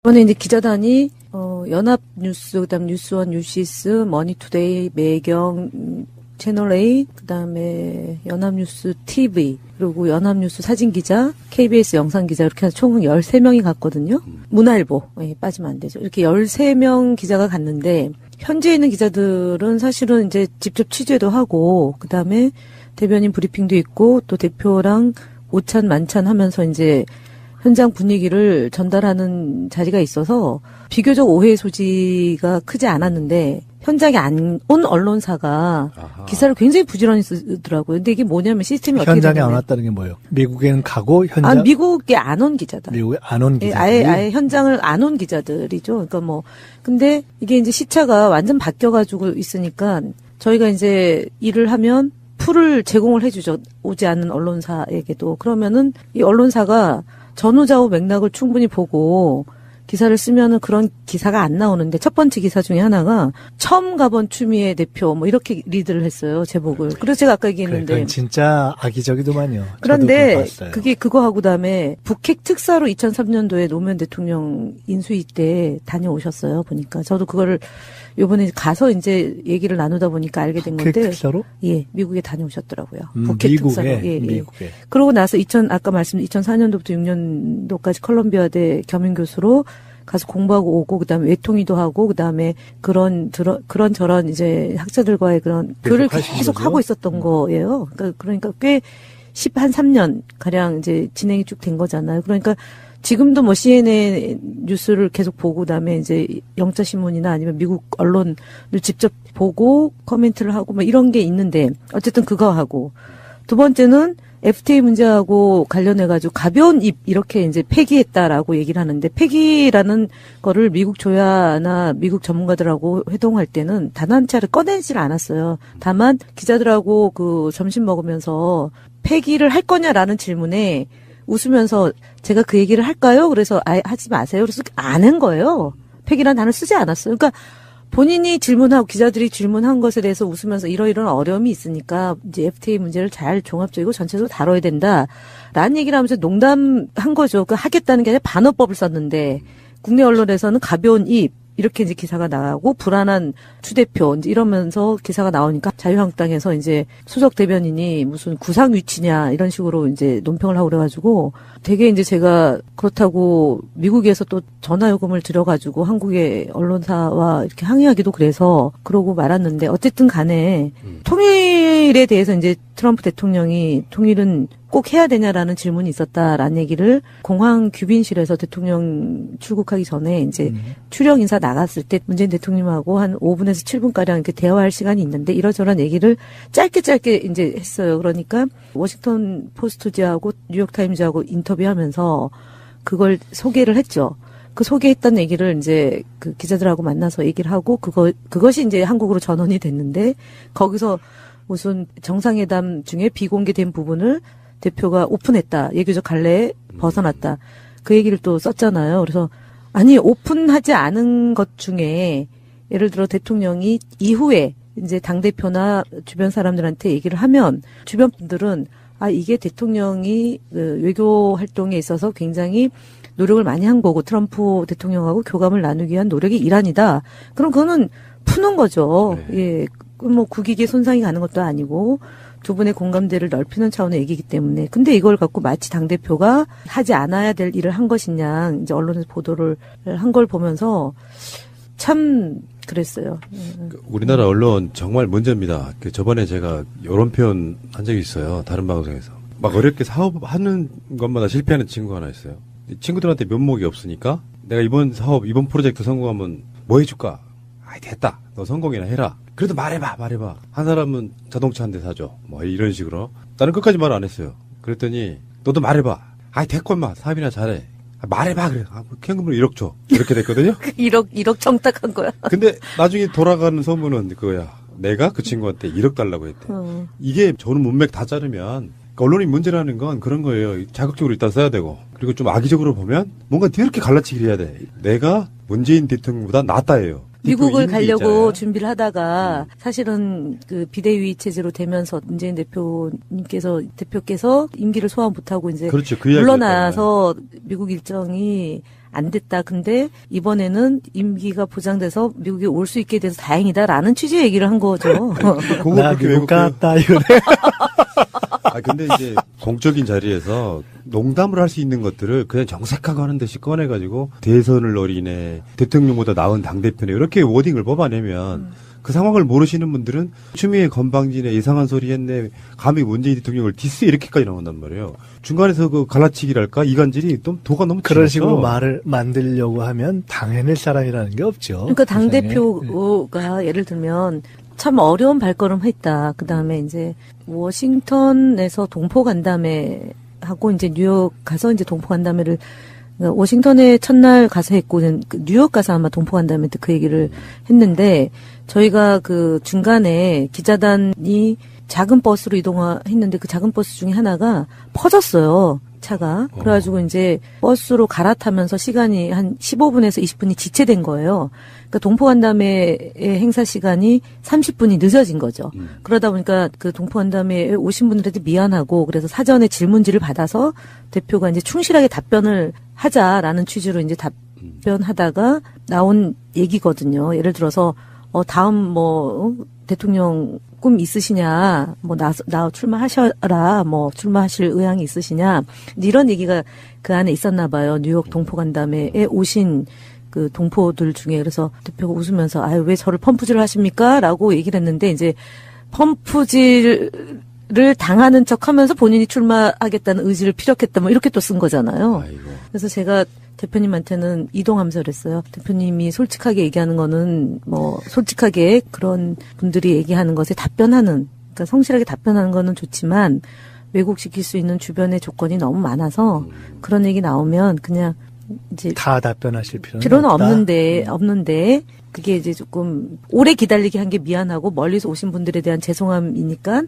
이번에 이제 기자단이 연합뉴스, 그다음 뉴스원, 뉴시스, 머니투데이, 매경, 채널A, 그다음에 연합뉴스 TV, 그리고 연합뉴스 사진기자, KBS 영상기자 이렇게 해서 총 13명이 갔거든요. 문화일보 빠지면 안 되죠. 이렇게 13명 기자가 갔는데 현지에 있는 기자들은 사실은 이제 직접 취재도 하고 그다음에 대변인 브리핑도 있고 또 대표랑 오찬 만찬 하면서 이제 현장 분위기를 전달하는 자리가 있어서 비교적 오해 소지가 크지 않았는데 현장에 안 온 언론사가 아하. 기사를 굉장히 부지런히 쓰더라고요. 근데 이게 뭐냐면 시스템이 어떻게 현장에 안 왔다는 게 뭐예요? 미국에는 가고 현장? 미국에 안 온 기자다. 미국에 안 온 기자. 아예 현장을 안 온 기자들이죠. 그러니까 뭐 근데 이게 이제 시차가 완전 바뀌어가지고 있으니까 저희가 이제 일을 하면 풀을 제공을 해주죠. 오지 않는 언론사에게도. 그러면은 이 언론사가 전후좌우 맥락을 충분히 보고 기사를 쓰면은 그런 기사가 안 나오는데 첫 번째 기사 중에 하나가 처음 가본 추미애 대표 뭐 이렇게 리드를 했어요. 제목을. 그래서 제가 아까 얘기했는데. 그건 진짜 악의적이더만요. 그런데 그게 그거하고 그다음에 북핵 특사로 2003년도에 노무현 대통령 인수위 때 다녀오셨어요. 보니까 저도 그거를 요번에 가서 이제 얘기를 나누다 보니까 알게 된 건데. 북핵 특사로? 예, 미국에 다녀오셨더라고요. 북핵 미국에, 특사로. 예, 미국에. 그러고 나서 아까 말씀 2004년도부터 6년도까지 컬럼비아대 겸임교수로 가서 공부하고 오고 그다음에 외통위도 하고 그다음에 그런 저런 이제 학자들과의 그런 교류를 계속 하고 있었던 거예요. 그러니까 꽤 13년 가량 이제 진행이 쭉 된 거잖아요. 그러니까 지금도 뭐 CNN 뉴스를 계속 보고 그다음에 이제 영자신문이나 아니면 미국 언론을 직접 보고 코멘트를 하고 뭐 이런 게 있는데 어쨌든 그거 하고 두 번째는 FTA 문제하고 관련해가지고 가벼운 입 이렇게 이제 폐기했다라고 얘기를 하는데 폐기라는 거를 미국 조야나 미국 전문가들하고 회동할 때는 단 한 차례 꺼내질 않았어요. 다만 기자들하고 그 점심 먹으면서 폐기를 할 거냐라는 질문에 웃으면서 제가 그 얘기를 할까요? 그래서 아예 하지 마세요. 그래서 안 한 거예요. 폐기란 단어를 쓰지 않았어요. 그러니까 본인이 질문하고 기자들이 질문한 것에 대해서 웃으면서 이러이러한 어려움이 있으니까 이제 FTA 문제를 잘 종합적이고 전체적으로 다뤄야 된다라는 얘기를 하면서 농담한 거죠. 그 하겠다는 게 아니라 반어법을 썼는데 국내 언론에서는 가벼운 입 이렇게 이제 기사가 나가고 불안한 추 대표 이제 이러면서 기사가 나오니까 자유한국당에서 이제 수석 대변인이 무슨 구상 위치냐 이런 식으로 이제 논평을 하고 그래가지고 되게 이제 제가 그렇다고 미국에서 또 전화 요금을 들여가지고 한국의 언론사와 이렇게 항의하기도 그래서 그러고 말았는데 어쨌든 간에 통일에 대해서 이제 트럼프 대통령이 통일은 꼭 해야 되냐라는 질문이 있었다라는 얘기를 공항 귀빈실에서 대통령 출국하기 전에 이제 출영 인사 나갔을 때 문재인 대통령하고 한 5분에서 7분가량 이렇게 대화할 시간이 있는데 이러저런 얘기를 짧게 이제 했어요. 그러니까 워싱턴 포스트지하고 뉴욕타임즈하고 인터뷰하면서 그걸 소개를 했죠. 그 소개했던 얘기를 이제 그 기자들하고 만나서 얘기를 하고 그것이 이제 한국으로 전원이 됐는데 거기서 무슨 정상회담 중에 비공개된 부분을 대표가 오픈했다. 예교적 갈래에 벗어났다. 그 얘기를 또 썼잖아요. 그래서 아니 오픈하지 않은 것 중에 예를 들어 대통령이 이후에 이제 당대표나 주변 사람들한테 얘기를 하면 주변 분들은 이게 대통령이 그 외교 활동에 있어서 굉장히 노력을 많이 한 거고 트럼프 대통령하고 교감을 나누기 위한 노력의 일환이다. 그럼 그거는 푸는 거죠. 네. 예. 뭐 국익에 손상이 가는 것도 아니고 두 분의 공감대를 넓히는 차원의 얘기이기 때문에. 근데 이걸 갖고 마치 당대표가 하지 않아야 될 일을 한 것이냐, 이제 언론에서 보도를 한 걸 보면서 참 그랬어요. 우리나라 언론 정말 문제입니다. 저번에 제가 이런 표현 한 적이 있어요. 다른 방송에서. 막 어렵게 사업하는 것마다 실패하는 친구가 하나 있어요. 친구들한테 면목이 없으니까 내가 이번 프로젝트 성공하면 뭐 해줄까? 됐다. 너 성공이나 해라. 그래도 말해봐. 한 사람은 자동차 한 대 사줘. 뭐 이런 식으로. 나는 끝까지 말 안 했어요. 그랬더니 너도 말해봐. 됐고 인마 사업이나 잘해. 말해봐 그래. 현금으로 1억 줘. 이렇게 됐거든요. 1억 청탁한 거야. 근데 나중에 돌아가는 소문은 그거야. 내가 그 친구한테 1억 달라고 했대. 이게 저는 문맥 다 자르면 언론이 문제라는 건 그런 거예요. 자극적으로 일단 써야 되고 그리고 좀 악의적으로 보면 뭔가 이렇게 갈라치기를 해야 돼. 내가 문재인 대통령보다 낫다예요. 미국을 가려고 준비를 하다가 사실은 그 비대위 체제로 되면서 문재인 대표께서 임기를 소화 못하고 이제 그렇죠. 그 물러나서 미국 일정이 안 됐다. 근데 이번에는 임기가 보장돼서 미국에 올 수 있게 돼서 다행이다라는 취지의 얘기를 한 거죠. 그거 나 그렇게 미국 왜곡해요? 갔다 이거네. 아, 근데 이제 공적인 자리에서 농담을 할 수 있는 것들을 그냥 정색하고 하는 듯이 꺼내가지고 대선을 노리네, 대통령보다 나은 당대표네, 이렇게 워딩을 뽑아내면 그 상황을 모르시는 분들은 추미애 건방지네, 이상한 소리 했네, 감히 문재인 대통령을 디스 이렇게까지 나온단 말이에요. 중간에서 그 갈라치기랄까, 이간질이 좀 도가 너무 그런 지나쳐. 식으로 말을 만들려고 하면 당해낼 사람이라는 게 없죠. 그러니까 세상에. 당대표가 예를 들면 참 어려운 발걸음 했다. 그 다음에 이제 워싱턴에서 동포 간담회 하고 이제 뉴욕 가서 이제 동포 간담회를 워싱턴에 첫날 가서 했고 뉴욕 가서 아마 동포 간담회 때 그 얘기를 했는데 저희가 그 중간에 기자단이 작은 버스로 이동했는데 그 작은 버스 중에 하나가 퍼졌어요. 차가. 그래가지고 이제 버스로 갈아타면서 시간이 한 15분에서 20분이 지체된 거예요. 그러니까 동포간담회의 행사 시간이 30분이 늦어진 거죠. 그러다 보니까 그 동포간담회에 오신 분들한테 미안하고 그래서 사전에 질문지를 받아서 대표가 이제 충실하게 답변을 하자라는 취지로 이제 답변하다가 나온 얘기거든요. 예를 들어서 다음 뭐 대통령 꿈 있으시냐, 뭐 나 출마하셔라, 뭐 출마하실 의향이 있으시냐, 이런 얘기가 그 안에 있었나 봐요. 뉴욕 동포간담회에 오신 그 동포들 중에. 그래서 대표가 웃으면서 아유 왜 저를 펌프질을 하십니까? 라고 얘기를 했는데 이제 펌프질을 당하는 척하면서 본인이 출마하겠다는 의지를 피력했다, 뭐 이렇게 또 쓴 거잖아요. 아이고. 그래서 제가 대표님한테는 이동하면서 그랬어요. 대표님이 솔직하게 얘기하는 거는 뭐 솔직하게 그런 분들이 얘기하는 것에 답변하는, 그러니까 성실하게 답변하는 거는 좋지만 왜곡시킬 수 있는 주변의 조건이 너무 많아서 그런 얘기 나오면 그냥 이제 다 답변하실 필요는 없다. 없는데 그게 이제 조금 오래 기다리게 한 게 미안하고 멀리서 오신 분들에 대한 죄송함이니까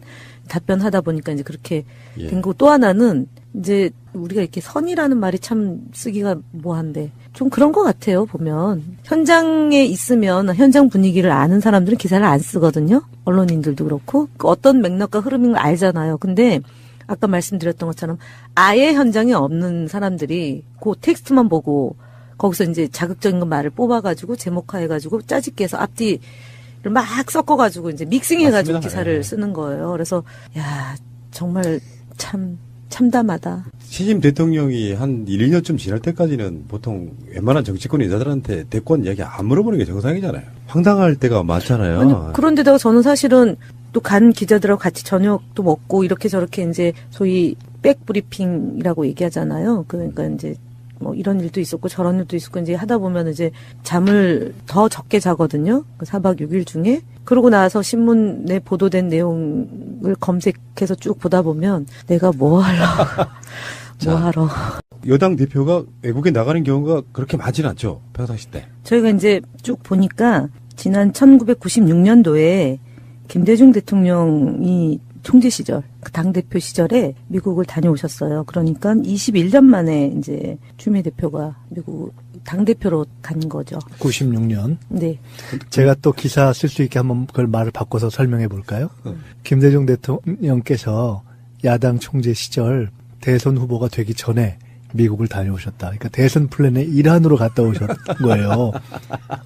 답변하다 보니까 이제 그렇게 예. 된 거고, 또 하나는 이제 우리가 이렇게 선이라는 말이 참 쓰기가 뭐한데 좀 그런 것 같아요. 보면 현장에 있으면 현장 분위기를 아는 사람들은 기사를 안 쓰거든요. 언론인들도 그렇고 어떤 맥락과 흐름인 걸 알잖아요. 근데 아까 말씀드렸던 것처럼 아예 현장에 없는 사람들이 그 텍스트만 보고 거기서 이제 자극적인 말을 뽑아가지고 제목화해가지고 짜집게 해서 앞뒤를 막 섞어가지고 이제 믹싱해가지고 맞습니다. 기사를 예. 쓰는 거예요. 그래서 야 정말 참담하다. 신임 대통령이 한 1, 2년쯤 지날 때까지는 보통 웬만한 정치권 인사들한테 대권 이야기 안 물어보는 게 정상이잖아요. 황당할 때가 많잖아요. 아니, 그런데다가 저는 사실은 또 간 기자들하고 같이 저녁도 먹고 이렇게 저렇게 이제 소위 백브리핑이라고 얘기하잖아요. 그러니까 이제 뭐 이런 일도 있었고 저런 일도 있었고 이제 하다 보면 이제 잠을 더 적게 자거든요. 그 4박 6일 중에. 그러고 나서 신문에 보도된 내용을 검색해서 쭉 보다 보면 내가 뭐 하러. 여당 대표가 외국에 나가는 경우가 그렇게 많지는 않죠. 평상시 때. 저희가 이제 쭉 보니까 지난 1996년도에 김대중 대통령이 총재 시절, 그 당대표 시절에 미국을 다녀오셨어요. 그러니까 21년 만에 이제 추미애 대표가 미국 당대표로 간 거죠. 96년. 네. 제가 또 기사 쓸 수 있게 한번 그걸 말을 바꿔서 설명해 볼까요? 김대중 대통령께서 야당 총재 시절 대선 후보가 되기 전에 미국을 다녀오셨다. 그러니까 대선 플랜의 일환으로 갔다 오셨 거예요.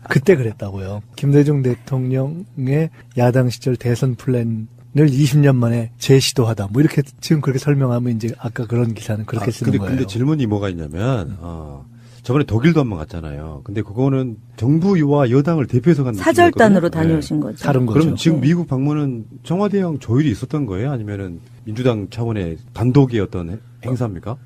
그때 그랬다고요. 김대중 대통령의 야당 시절 대선 플랜을 20년 만에 재시도하다. 뭐 이렇게 지금 그렇게 설명하면 이제 아까 그런 기사는 그렇게 쓰는 거예요. 근데 질문이 뭐가 있냐면, 저번에 독일도 한번 갔잖아요. 근데 그거는 정부와 여당을 대표해서 간 사절단으로 느낌이었거든요. 다녀오신 네. 거죠. 다른 거죠. 그럼 지금 네. 미국 방문은 청와대형 조율이 있었던 거예요? 아니면은 민주당 차원의 단독의 어떤 행사입니까?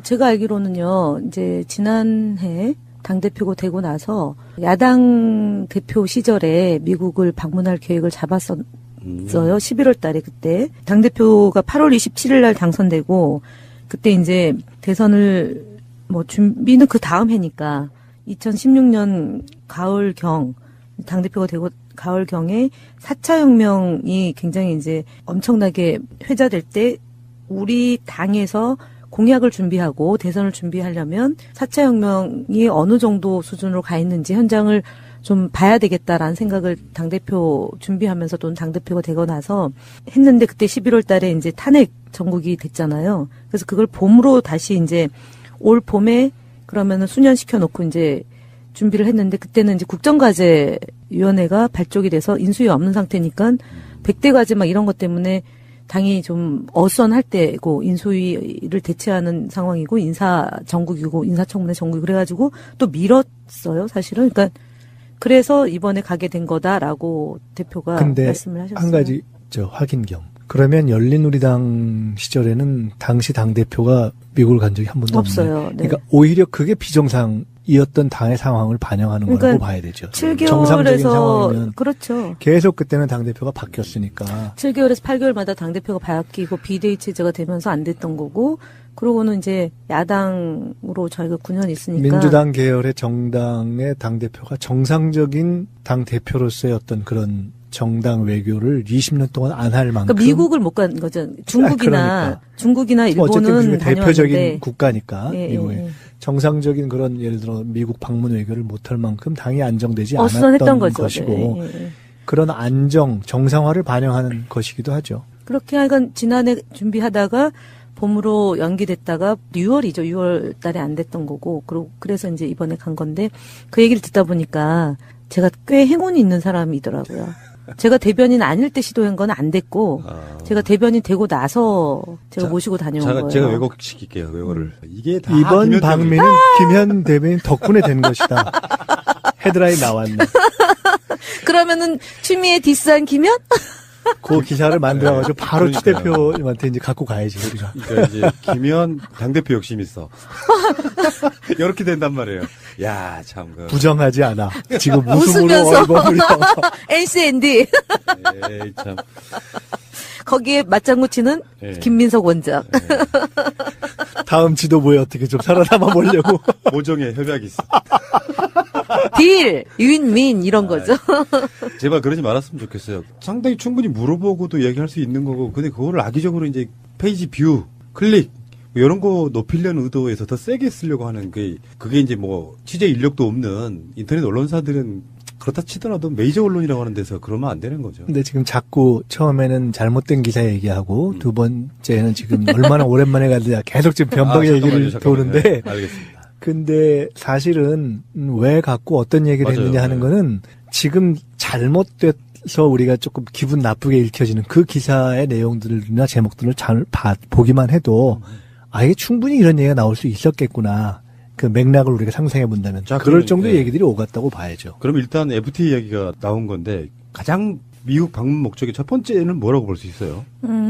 제가 알기로는요, 이제 지난해 당대표가 되고 나서 야당 대표 시절에 미국을 방문할 계획을 잡았었어요. 11월 달에 그때. 당대표가 8월 27일 날 당선되고, 그때 이제 대선을 뭐 준비는 그 다음 해니까 2016년 가을경, 당대표가 되고 가을경에 4차 혁명이 굉장히 이제 엄청나게 회자될 때 우리 당에서 공약을 준비하고 대선을 준비하려면 4차 혁명이 어느 정도 수준으로 가 있는지 현장을 좀 봐야 되겠다라는 생각을 당대표 준비하면서 또 당대표가 되고 나서 했는데 그때 11월 달에 이제 탄핵 전국이 됐잖아요. 그래서 그걸 봄으로 다시 이제 올 봄에 그러면은 수년 시켜놓고 이제 준비를 했는데 그때는 이제 국정과제위원회가 발족이 돼서 인수위 없는 상태니까 100대 과제 막 이런 것 때문에 당이 좀 어수선할 때고 인수위를 대체하는 상황이고 인사정국이고 인사청문회 정국이 그래가지고 또 미뤘어요 사실은. 그러니까 그래서 이번에 가게 된 거다라고 대표가 근데 말씀을 하셨어요. 한 가지 확인 겸. 그러면 열린우리당 시절에는 당시 당대표가 미국을 간 적이 한 번도 없어요. 없네요. 네. 그러니까 오히려 그게 비정상이었던 당의 상황을 반영하는 그러니까 거라고 봐야 되죠. 7개월에서 정상적인 상황이면 그렇죠. 계속 그때는 당대표가 바뀌었으니까. 7개월에서 8개월마다 당대표가 바뀌고 비대위 체제가 되면서 안 됐던 거고 그러고는 이제 야당으로 저희가 9년 있으니까 민주당 계열의 정당의 당대표가 정상적인 당대표로서의 어떤 그런 정당 외교를 20년 동안 안 할 만큼. 그러니까 미국을 못 간 거죠. 중국이나 어쨌든 일본은 그게 대표적인 다녀왔는데. 국가니까 예, 미국에 예. 정상적인 그런 예를 들어 미국 방문 외교를 못할 만큼 당이 안정되지 어수선했던 않았던 거죠. 것이고 네, 예, 예. 그런 안정 정상화를 반영하는 것이기도 하죠. 그렇게 하여간 지난해 준비하다가 봄으로 연기됐다가 6월이죠. 6월 달에 안 됐던 거고 그래서 이제 이번에 간 건데 그 얘기를 듣다 보니까 제가 꽤 행운이 있는 사람이더라고요. 제가 대변인 아닐 때 시도한 건 안 됐고 제가 대변인 되고 나서 제가 모시고 다녀온 거예요. 제가 왜곡시킬게요. 외고를. 이게 다 이번 김현정이- 방미는 김현 대변인 덕분에 된 것이다. 헤드라인 나왔네. 그러면은 추미애 디스한 김현? 그 기사를 만들어가지고 바로 추 그러니까요. 대표님한테 이제 갖고 가야지 우리가. 그러니까 이제 김현 당대표 욕심 있어. 이렇게 된단 말이에요. 야, 참 그. 부정하지 않아. 지금 웃음으로 웃으면서. 얼버무려. NCND. 에이, 참. 거기에 맞장구 치는 예. 김민석 원장. 다음 지도부에 어떻게 좀 살아남아 보려고. 모종의 협약이 있어. 딜, 윈민 이런 거죠. 제발 그러지 말았으면 좋겠어요. 상당히 충분히 물어보고도 얘기할 수 있는 거고, 근데 그거를 악의적으로 이제 페이지 뷰, 클릭, 뭐 이런 거 높이려는 의도에서 더 세게 쓰려고 하는 그게 이제 뭐 취재 인력도 없는 인터넷 언론사들은 그렇다 치더라도 메이저 언론이라고 하는 데서 그러면 안 되는 거죠. 근데 지금 자꾸 처음에는 잘못된 기사 얘기하고 두 번째는 지금 얼마나 오랜만에 가는데 계속 지금 변방의 얘기를 도는데 네, 알겠습니다. 근데 사실은 왜 갖고 어떤 얘기를 맞아요. 했느냐 하는 네. 거는 지금 잘못돼서 우리가 조금 기분 나쁘게 읽혀지는 그 기사의 내용들이나 제목들을 잘 보기만 해도 아예 충분히 이런 얘기가 나올 수 있었겠구나. 그 맥락을 우리가 상상해 본다면 자, 그럴 그러면, 정도의 네. 얘기들이 오갔다고 봐야죠. 그럼 일단 FTA 이야기가 나온 건데 가장 미국 방문 목적의 첫 번째는 뭐라고 볼 수 있어요?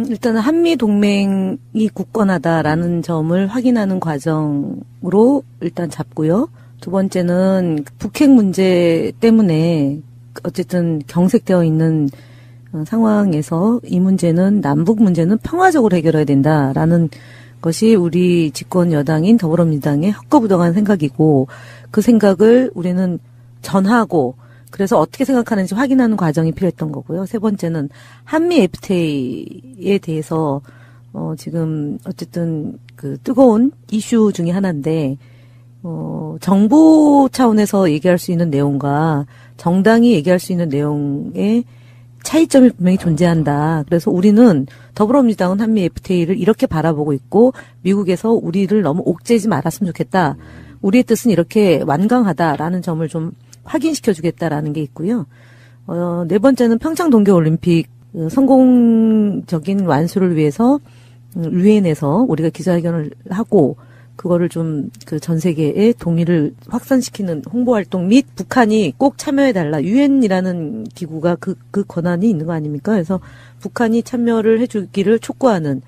일단은 한미 동맹이 굳건하다라는 점을 확인하는 과정으로 일단 잡고요. 두 번째는 북핵 문제 때문에 어쨌든 경색되어 있는 상황에서 이 문제는 남북 문제는 평화적으로 해결해야 된다라는 것이 우리 집권 여당인 더불어민주당의 헛거부동한 생각이고 그 생각을 우리는 전하고 그래서 어떻게 생각하는지 확인하는 과정이 필요했던 거고요. 세 번째는 한미 FTA에 대해서 지금 어쨌든 그 뜨거운 이슈 중에 하나인데 정부 차원에서 얘기할 수 있는 내용과 정당이 얘기할 수 있는 내용의 차이점이 분명히 존재한다. 그래서 우리는 더불어민주당은 한미 FTA를 이렇게 바라보고 있고 미국에서 우리를 너무 옥죄지 말았으면 좋겠다. 우리의 뜻은 이렇게 완강하다라는 점을 좀 확인시켜주겠다라는 게 있고요. 네 번째는 평창 동계올림픽 성공적인 완수를 위해서 유엔에서 우리가 기자회견을 하고 그거를 좀 그 전 세계에 동의를 확산시키는 홍보 활동 및 북한이 꼭 참여해달라. 유엔이라는 기구가 그 권한이 있는 거 아닙니까? 그래서 북한이 참여를 해주기를 촉구하는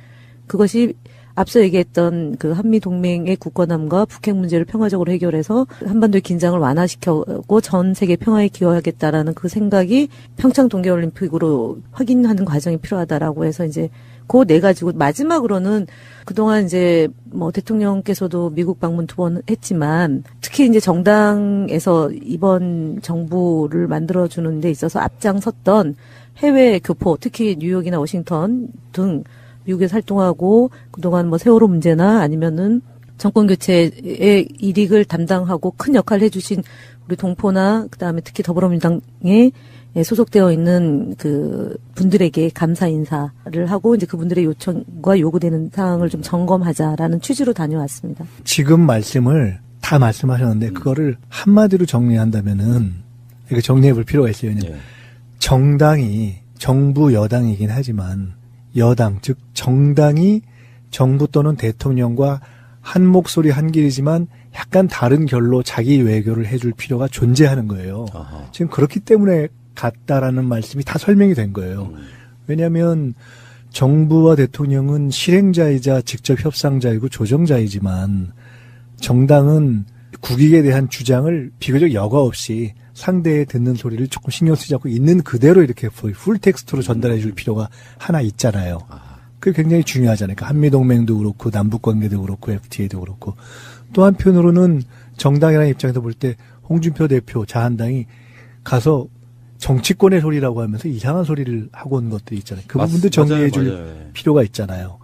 그것이 앞서 얘기했던 그 한미 동맹의 굳건함과 북핵 문제를 평화적으로 해결해서 한반도의 긴장을 완화시켜고 전 세계 평화에 기여하겠다라는 그 생각이 평창 동계올림픽으로 확인하는 과정이 필요하다라고 해서 이제 그 네 가지고 마지막으로는 그동안 이제 뭐 대통령께서도 미국 방문 2번 했지만 특히 이제 정당에서 이번 정부를 만들어주는 데 있어서 앞장섰던 해외 교포 특히 뉴욕이나 워싱턴 등 미국에서 활동하고 그동안 뭐 세월호 문제나 아니면은 정권 교체의 일익을 담당하고 큰 역할을 해주신 우리 동포나 그다음에 특히 더불어민주당에 소속되어 있는 그 분들에게 감사 인사를 하고 이제 그분들의 요청과 요구되는 사항을 좀 점검하자라는 취지로 다녀왔습니다. 지금 말씀을 다 말씀하셨는데 그거를 한마디로 정리한다면은 이거 정리해 볼 필요가 있어요. 왜냐면 정당이 정부 여당이긴 하지만 여당 즉 정당이 정부 또는 대통령과 한 목소리 한 길이지만 약간 다른 결로 자기 외교를 해줄 필요가 존재하는 거예요. 아하. 지금 그렇기 때문에 같다라는 말씀이 다 설명이 된 거예요. 왜냐하면 정부와 대통령은 실행자이자 직접 협상자이고 조정자이지만 정당은 국익에 대한 주장을 비교적 여과 없이 상대의 듣는 소리를 조금 신경 쓰지 않고 있는 그대로 이렇게 풀 텍스트로 전달해 줄 필요가 하나 있잖아요. 그게 굉장히 중요하잖아요. 그러니까 한미동맹도 그렇고 남북관계도 그렇고 FTA도 그렇고 또 한편으로는 정당이라는 입장에서 볼 때 홍준표 대표 자한당이 가서 정치권의 소리라고 하면서 이상한 소리를 하고 온 것들이 있잖아요. 그 부분도 정리해 줄 필요가 있잖아요.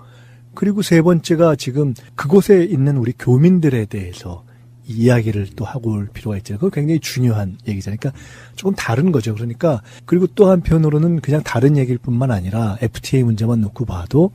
그리고 세 번째가 지금 그곳에 있는 우리 교민들에 대해서 이야기를 또 하고 올 필요가 있잖아요. 그거 굉장히 중요한 얘기잖아요. 그러니까 조금 다른 거죠. 그러니까 그리고 또 한편으로는 그냥 다른 얘기일 뿐만 아니라 FTA 문제만 놓고 봐도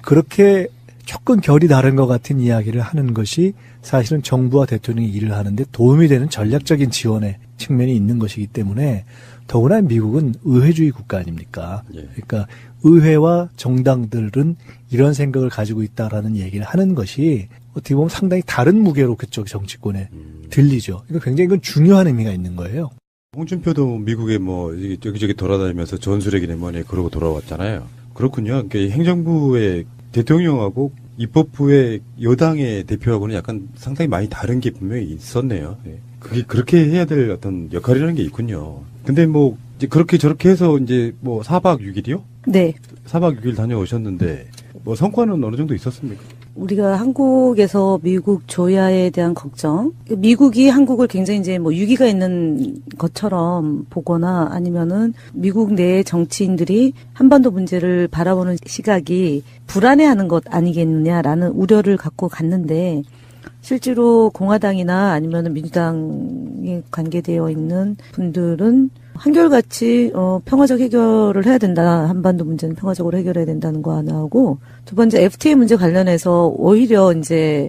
그렇게 조금 결이 다른 것 같은 이야기를 하는 것이 사실은 정부와 대통령이 일을 하는데 도움이 되는 전략적인 지원의 측면이 있는 것이기 때문에 더구나 미국은 의회주의 국가 아닙니까? 그러니까 의회와 정당들은 이런 생각을 가지고 있다라는 얘기를 하는 것이 어떻게 보면 상당히 다른 무게로 그쪽 정치권에 들리죠. 그러니까 굉장히 이건 중요한 의미가 있는 거예요. 홍준표도 미국에 뭐 여기저기 돌아다니면서 전술핵이네 뭐네 그러고 돌아왔잖아요. 그렇군요. 그러니까 행정부의 대통령하고 입법부의 여당의 대표하고는 약간 상당히 많이 다른 게 분명히 있었네요. 그게 그렇게 해야 될 어떤 역할이라는 게 있군요. 근데 뭐 이제 그렇게 저렇게 해서 이제 뭐 4박 6일이요? 네. 4박 6일 다녀오셨는데 뭐 성과는 어느 정도 있었습니까? 우리가 한국에서 미국 조야에 대한 걱정, 미국이 한국을 굉장히 이제 뭐 유기가 있는 것처럼 보거나 아니면은 미국 내 정치인들이 한반도 문제를 바라보는 시각이 불안해하는 것 아니겠느냐라는 우려를 갖고 갔는데 실제로 공화당이나 아니면은 민주당에 관계되어 있는 분들은 한결같이 평화적 해결을 해야 된다. 한반도 문제는 평화적으로 해결해야 된다는 거 하나하고 두 번째 FTA 문제 관련해서 오히려 이제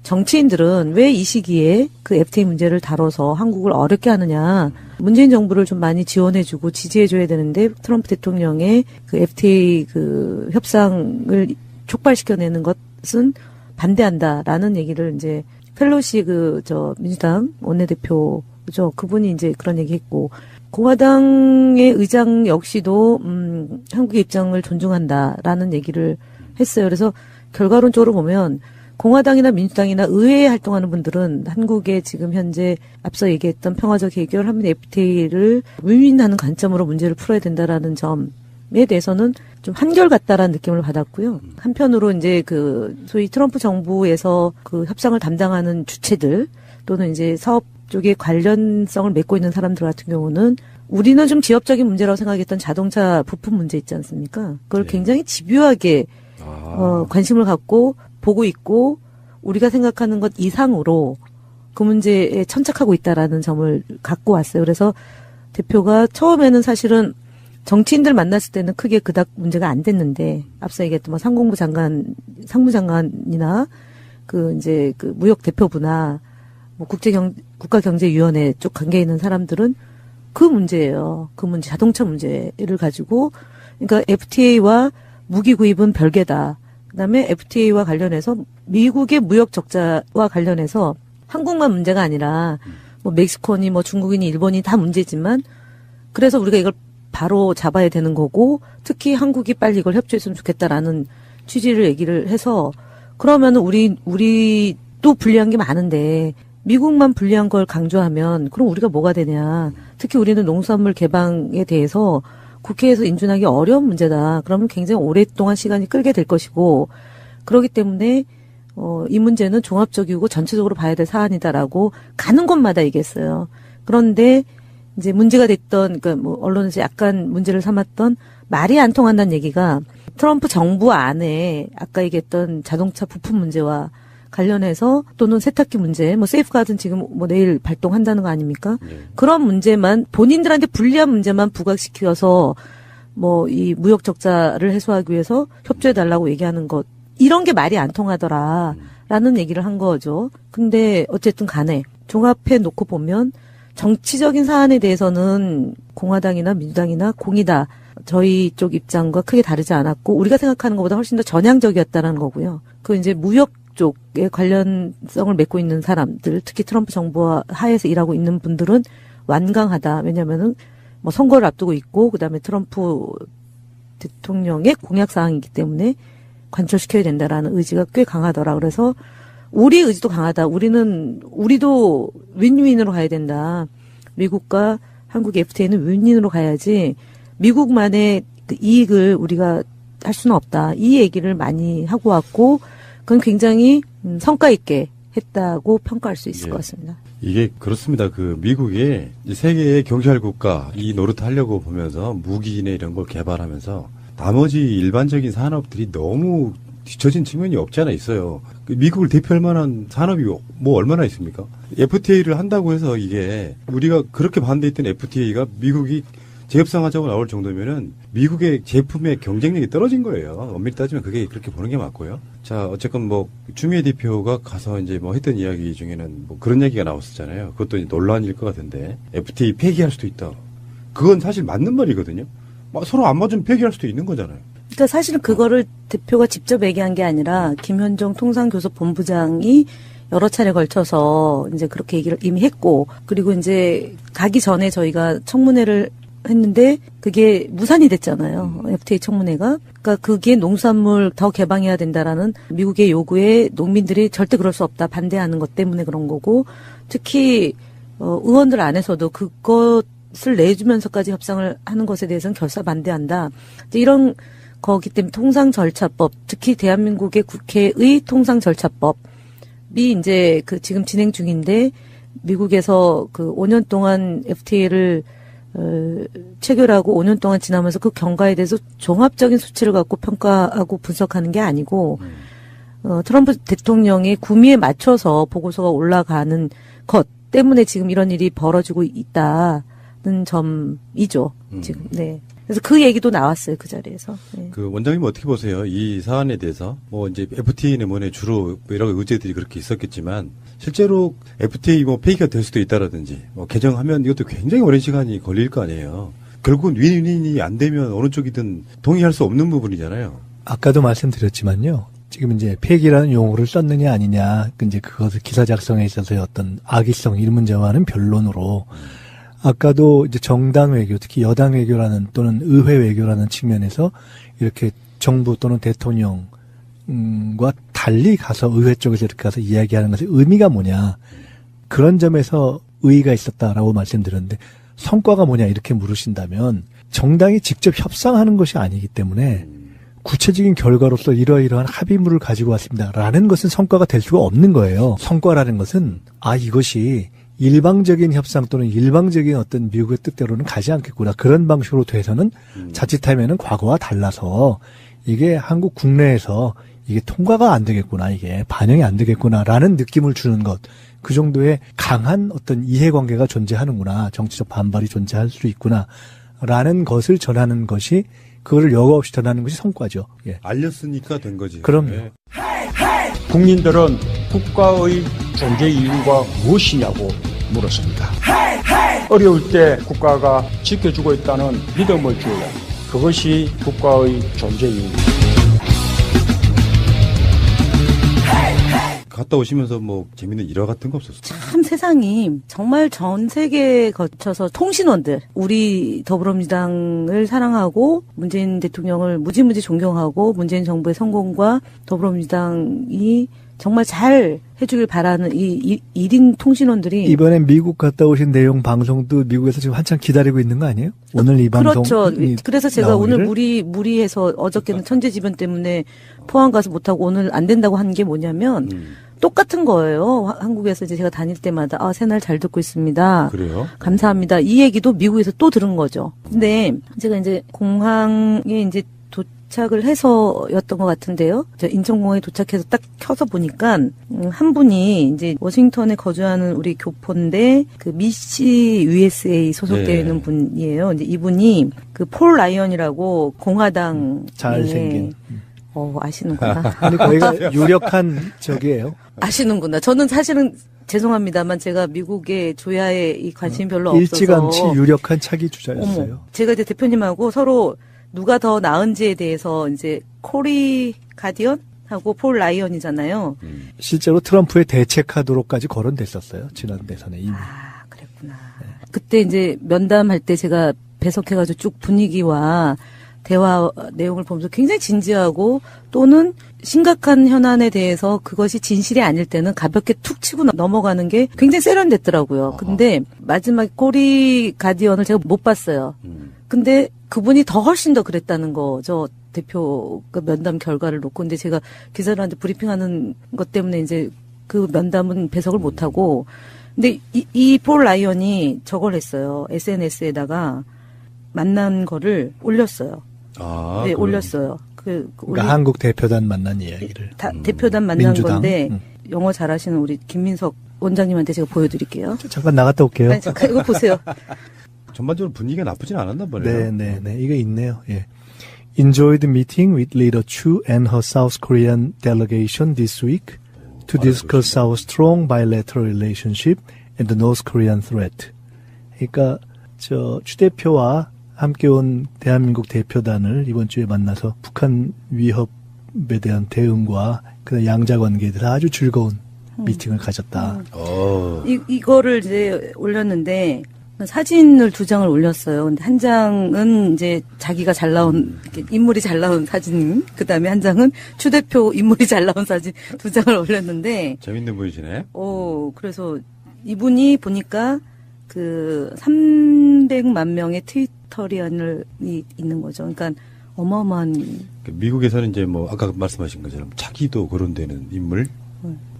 정치인들은 왜 이 시기에 그 FTA 문제를 다뤄서 한국을 어렵게 하느냐. 문재인 정부를 좀 많이 지원해주고 지지해줘야 되는데 트럼프 대통령의 그 FTA 그 협상을 촉발시켜내는 것은 반대한다라는 얘기를 이제 펠로시 민주당 원내대표죠. 그분이 이제 그런 얘기했고 공화당의 의장 역시도 한국의 입장을 존중한다라는 얘기를 했어요. 그래서 결과론적으로 보면 공화당이나 민주당이나 의회에 활동하는 분들은 한국의 지금 현재 앞서 얘기했던 평화적 해결, 한미 FTA를 윈윈하는 관점으로 문제를 풀어야 된다라는 점에 대해서는 좀 한결같다라는 느낌을 받았고요. 한편으로 이제 그 소위 트럼프 정부에서 그 협상을 담당하는 주체들 또는 이제 사업 쪽에 관련성을 맺고 있는 사람들 같은 경우는 우리는 좀 지역적인 문제라고 생각했던 자동차 부품 문제 있지 않습니까? 그걸 굉장히 집요하게 관심을 갖고 보고 있고 우리가 생각하는 것 이상으로 그 문제에 천착하고 있다라는 점을 갖고 왔어요. 그래서 대표가 처음에는 사실은 정치인들 만났을 때는 크게 그닥 문제가 안 됐는데 앞서 얘기했던 뭐 상무장관이나 그 이제 그 무역 대표부나 뭐 국가경제위원회 쪽 관계에 있는 사람들은 그 문제예요. 그 문제, 자동차 문제를 가지고, 그러니까 FTA와 무기 구입은 별개다. 그다음에 FTA와 관련해서 미국의 무역 적자와 관련해서 한국만 문제가 아니라 뭐 멕시코니 뭐 중국이니 일본이 다 문제지만 그래서 우리가 이걸 바로 잡아야 되는 거고 특히 한국이 빨리 이걸 협조했으면 좋겠다라는 취지를 얘기를 해서 그러면은 우리도 불리한 게 많은데 미국만 불리한 걸 강조하면 그럼 우리가 뭐가 되냐. 특히 우리는 농수산물 개방에 대해서 국회에서 인준하기 어려운 문제다. 그러면 굉장히 오랫동안 시간이 끌게 될 것이고 그렇기 때문에 이 문제는 종합적이고 전체적으로 봐야 될 사안이다라고 가는 곳마다 얘기했어요. 그런데 이제 문제가 됐던 그러니까 뭐 언론에서 약간 문제를 삼았던 말이 안 통한다는 얘기가 트럼프 정부 안에 아까 얘기했던 자동차 부품 문제와 관련해서 또는 세탁기 문제, 뭐 세이프가든 지금 뭐 내일 발동한다는 거 아닙니까? 그런 문제만 본인들한테 불리한 문제만 부각시켜서 뭐 이 무역 적자를 해소하기 위해서 협조해 달라고 얘기하는 것 이런 게 말이 안 통하더라라는 라는 얘기를 한 거죠. 근데 어쨌든 간에 종합해 놓고 보면 정치적인 사안에 대해서는 공화당이나 민주당이나 공이다. 저희 쪽 입장과 크게 다르지 않았고 우리가 생각하는 것보다 훨씬 더 전향적이었다는 거고요. 그 이제 무역 쪽에 관련성을 맺고 있는 사람들, 특히 트럼프 정부와 하에서 일하고 있는 분들은 완강하다. 왜냐면은 뭐 선거를 앞두고 있고 그다음에 트럼프 대통령의 공약 사항이기 때문에 관철시켜야 된다라는 의지가 꽤 강하더라. 그래서 우리 의지도 강하다. 우리도 윈윈으로 가야 된다. 미국과 한국 FTA는 윈윈으로 가야지 미국만의 그 이익을 우리가 할 수는 없다. 이 얘기를 많이 하고 왔고 그건 굉장히 성과 있게 했다고 평가할 수 있을 것 같습니다. 이게 그렇습니다. 그 미국이 이제 세계의 경찰 국가 이 노릇 하려고 보면서 무기나 이런 걸 개발하면서 나머지 일반적인 산업들이 너무 뒤처진 측면이 없지 않아 있어요. 미국을 대표할 만한 산업이 뭐 얼마나 있습니까? FTA를 한다고 해서 이게 우리가 그렇게 반대했던 FTA가 미국이 재협상하자고 나올 정도면은 미국의 제품의 경쟁력이 떨어진 거예요. 엄밀히 따지면 그게 그렇게 보는 게 맞고요. 자, 어쨌건 뭐 추미애 대표가 가서 이제 뭐 했던 이야기 중에는 뭐 그런 얘기가 나왔었잖아요. 그것도 이제 논란일 것 같은데 FTA 폐기할 수도 있다. 그건 사실 맞는 말이거든요. 서로 안 맞으면 폐기할 수도 있는 거잖아요. 그러니까 사실은 그거를 대표가 직접 얘기한 게 아니라 김현종 통상교섭본부장이 여러 차례 걸쳐서 이제 그렇게 얘기를 이미 했고 그리고 이제 가기 전에 저희가 청문회를 했는데 그게 무산이 됐잖아요. FTA 청문회가. 그러니까 그게 농수산물 더 개방해야 된다라는 미국의 요구에 농민들이 절대 그럴 수 없다. 반대하는 것 때문에 그런 거고 특히 의원들 안에서도 그것을 내주면서까지 협상을 하는 것에 대해서는 결사 반대한다. 이런 거기 때문에 통상절차법, 특히 대한민국의 국회의 통상절차법이 이제 그 지금 진행 중인데 미국에서 그 5년 동안 FTA를 체결하고 5년 동안 지나면서 그 경과에 대해서 종합적인 수치를 갖고 평가하고 분석하는 게 아니고 트럼프 대통령의 구미에 맞춰서 보고서가 올라가는 것 때문에 지금 이런 일이 벌어지고 있다는 점이죠. 지금 네. 그래서 그 얘기도 나왔어요 그 자리에서. 네. 그 원장님 어떻게 보세요? 이 사안에 대해서 뭐 이제 FTA는 뭐네 주로 여러 의제들이 그렇게 있었겠지만 실제로 FTA 뭐 폐기가 될 수도 있다라든지 뭐 개정하면 이것도 굉장히 오랜 시간이 걸릴 거 아니에요. 결국은 윈윈이 안 되면 어느 쪽이든 동의할 수 없는 부분이잖아요. 아까도 말씀드렸지만요. 지금 이제 폐기라는 용어를 썼느냐 아니냐, 이제 그것을 기사 작성에 있어서의 어떤 악의성 이 문제와는 별론으로. 아까도 이제 정당 외교, 특히 여당 외교라는 또는 의회 외교라는 측면에서 이렇게 정부 또는 대통령과 달리 가서 의회 쪽에서 이렇게 가서 이야기하는 것의 의미가 뭐냐. 그런 점에서 의의가 있었다라고 말씀드렸는데 성과가 뭐냐 이렇게 물으신다면 정당이 직접 협상하는 것이 아니기 때문에 구체적인 결과로서 이러이러한 합의물을 가지고 왔습니다라는 것은 성과가 될 수가 없는 거예요. 성과라는 것은 이것이 일방적인 협상 또는 일방적인 어떤 미국의 뜻대로는 가지 않겠구나. 그런 방식으로 돼서는 자칫하면은 과거와 달라서 이게 한국 국내에서 이게 통과가 안 되겠구나. 이게 반영이 안 되겠구나라는 느낌을 주는 것. 그 정도의 강한 어떤 이해관계가 존재하는구나. 정치적 반발이 존재할 수 있구나라는 것을 전하는 것이 그거를 여과 없이 전하는 것이 성과죠. 예. 알렸으니까 된 거지. 그럼요. 네. 국민들은 국가의 존재 이유가 무엇이냐고 물었습니다. 어려울 때 국가가 지켜주고 있다는 믿음을 주어야 그것이 국가의 존재 이유입니다. 갔다 오시면서 뭐 재밌는 일화 같은 거 없었어요? 참 세상이 정말 전 세계에 거쳐서 통신원들 우리 더불어민주당을 사랑하고 문재인 대통령을 무지무지 존경하고 문재인 정부의 성공과 더불어민주당이 정말 잘 해주길 바라는 이 1인 통신원들이 이번에 미국 갔다 오신 내용 방송도 미국에서 지금 한참 기다리고 있는 거 아니에요? 오늘 이 방송 그렇죠. 그래서 제가 오늘 무리해서 어저께는 천재지변 때문에 포항 가서 못하고 오늘 안 된다고 한 게 뭐냐면 똑같은 거예요. 한국에서 이제 제가 다닐 때마다 새날 잘 듣고 있습니다. 그래요? 감사합니다. 이 얘기도 미국에서 또 들은 거죠. 근데 제가 이제 공항에 이제 도착을 해서였던 것 같은데요. 인천공항에 도착해서 딱 켜서 보니까 한 분이 이제 워싱턴에 거주하는 우리 교포인데 그 미시 USA 소속되어 있는 분이에요. 이제 이분이 그 폴 라이언이라고 공화당 잘생긴 아시는구나. 아니, 거기가 유력한 적이에요. 아시는구나. 저는 사실은 죄송합니다만 제가 미국의 조야에 이 관심이 별로 없어서. 일찌감치 유력한 차기 주자였어요. 어머, 제가 이제 대표님하고 서로 누가 더 나은지에 대해서 이제 코리 가디언 하고 폴 라이언이잖아요. 실제로 트럼프의 대체 카드로까지 거론됐었어요. 지난 대선에 이미. 아, 그랬구나. 그때 이제 면담할 때 제가 배석해가지고 쭉 분위기와 대화 내용을 보면서 굉장히 진지하고 또는 심각한 현안에 대해서 그것이 진실이 아닐 때는 가볍게 툭 치고 넘어가는 게 굉장히 세련됐더라고요. 근데 마지막 코리 가디언을 제가 못 봤어요. 근데 그분이 더 훨씬 더 그랬다는 거죠. 대표 그 면담 결과를 놓고. 근데 제가 기자들한테 브리핑하는 것 때문에 이제 그 면담은 배석을 못 하고. 근데 이 폴 라이언이 저걸 했어요. SNS에다가 만난 거를 올렸어요. 아, 네, 그럼. 올렸어요. 그러니까 한국 대표단 만난 이야기를. 대표단 만난 민주당. 건데 영어 잘하시는 우리 김민석 원장님한테 제가 보여드릴게요. 잠깐 나갔다 올게요. 아니, 잠깐 이거 보세요. 전반적으로 분위기가 나쁘진 않았나 보네요. 네. 이게 있네요. 예. Enjoyed meeting with Leader Chu and her South Korean delegation this week to discuss our strong bilateral relationship and the North Korean threat. 그러니까 추 대표와 함께 온 대한민국 대표단을 이번 주에 만나서 북한 위협에 대한 대응과 그 양자 관계들 아주 즐거운 미팅을 가졌다. 이거를 이제 올렸는데 사진을 2장을 올렸어요. 근데 한 장은 이제 자기가 잘 나온 이렇게 인물이 잘 나온 사진, 그다음에 한 장은 추 대표 인물이 잘 나온 사진 2장을 올렸는데. 재밌는 분이시네. 그래서 이분이 보니까 그 300만 명의 트위터리언이 있는 거죠. 그러니까 어마어마한. 미국에서는 이제 뭐 아까 말씀하신 것처럼 자기도 거론되는 인물.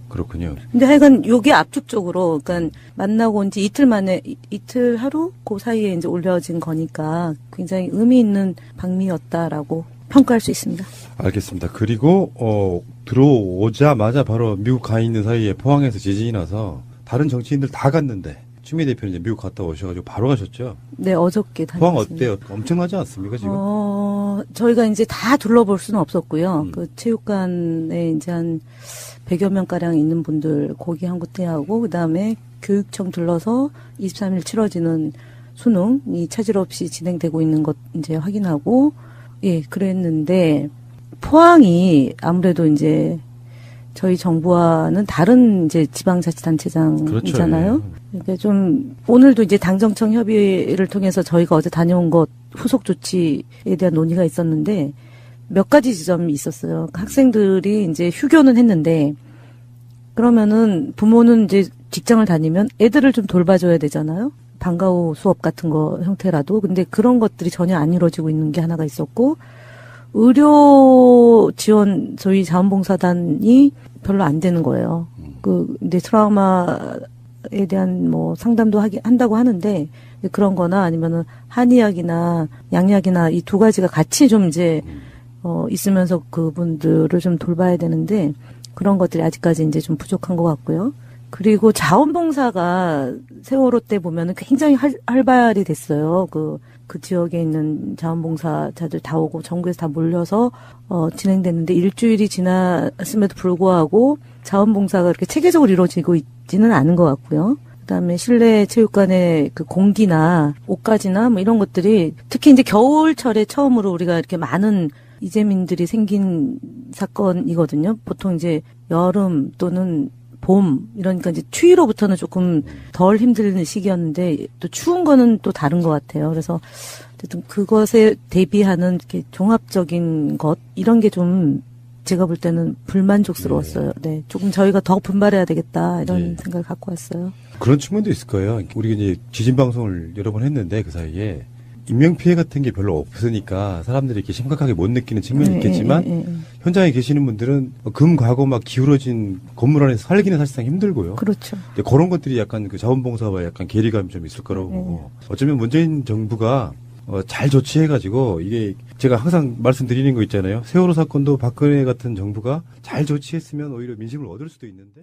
그렇군요. 근데 하여간 요게 압축적으로, 그러니까 만나고 온 지 이틀 만에, 이틀 하루? 그 사이에 이제 올려진 거니까 굉장히 의미 있는 방미였다라고 평가할 수 있습니다. 알겠습니다. 그리고, 들어오자마자 바로 미국 가 있는 사이에 포항에서 지진이 나서 다른 정치인들 다 갔는데, 추미애 대표는 이제 미국 갔다 오셔가지고 바로 가셨죠? 네, 어저께 다녔습니다. 포항 어때요? 엄청나지 않습니까, 지금? 저희가 이제 다 둘러볼 수는 없었고요. 그 체육관에 이제 한 100여 명가량 있는 분들 거기 한 곳에 하고, 그 다음에 교육청 둘러서 23일 치러지는 수능이 차질 없이 진행되고 있는 것 이제 확인하고, 예, 그랬는데, 포항이 아무래도 이제 저희 정부와는 다른 이제 지방자치단체장이잖아요. 그렇죠, 예. 그러니까 좀 오늘도 이제 당정청 협의를 통해서 저희가 어제 다녀온 것 후속 조치에 대한 논의가 있었는데 몇 가지 지점이 있었어요. 학생들이 이제 휴교는 했는데 그러면은 부모는 이제 직장을 다니면 애들을 좀 돌봐줘야 되잖아요. 방과 후 수업 같은 거 형태라도. 근데 그런 것들이 전혀 안 이루어지고 있는 게 하나가 있었고 의료 지원 저희 자원봉사단이 별로 안 되는 거예요. 근데 트라우마에 대한 뭐 상담도 한다고 하는데 그런 거나 아니면은 한의학이나 양약이나 이 두 가지가 같이 좀 이제 있으면서 그분들을 좀 돌봐야 되는데 그런 것들이 아직까지 이제 좀 부족한 것 같고요. 그리고 자원봉사가 세월호 때 보면은 굉장히 활발이 됐어요. 그 지역에 있는 자원봉사자들 다 오고 전국에서 다 몰려서 진행됐는데 일주일이 지났음에도 불구하고 자원봉사가 이렇게 체계적으로 이루어지고 있지는 않은 것 같고요. 그다음에 실내 체육관의 그 공기나 옷가지나 뭐 이런 것들이 특히 이제 겨울철에 처음으로 우리가 이렇게 많은 이재민들이 생긴 사건이거든요. 보통 이제 여름 또는 봄 이러니까 이제 추위로부터는 조금 덜 힘든 시기였는데 또 추운 거는 또 다른 것 같아요. 그래서 어쨌든 그것에 대비하는 이렇게 종합적인 것 이런 게 좀 제가 볼 때는 불만족스러웠어요. 네, 조금 저희가 더 분발해야 되겠다 이런 생각을 갖고 왔어요. 그런 측면도 있을 거예요. 우리가 이제 지진 방송을 여러 번 했는데 그 사이에 인명 피해 같은 게 별로 없으니까 사람들이 이렇게 심각하게 못 느끼는 측면이 있겠지만 현장에 계시는 분들은 금가고 막 기울어진 건물 안에서 살기는 사실상 힘들고요. 그렇죠. 그런 것들이 약간 그 자원봉사와 약간 괴리감이 좀 있을 거라고 보고 어쩌면 문재인 정부가 잘 조치해가지고 이게 제가 항상 말씀드리는 거 있잖아요. 세월호 사건도 박근혜 같은 정부가 잘 조치했으면 오히려 민심을 얻을 수도 있는데.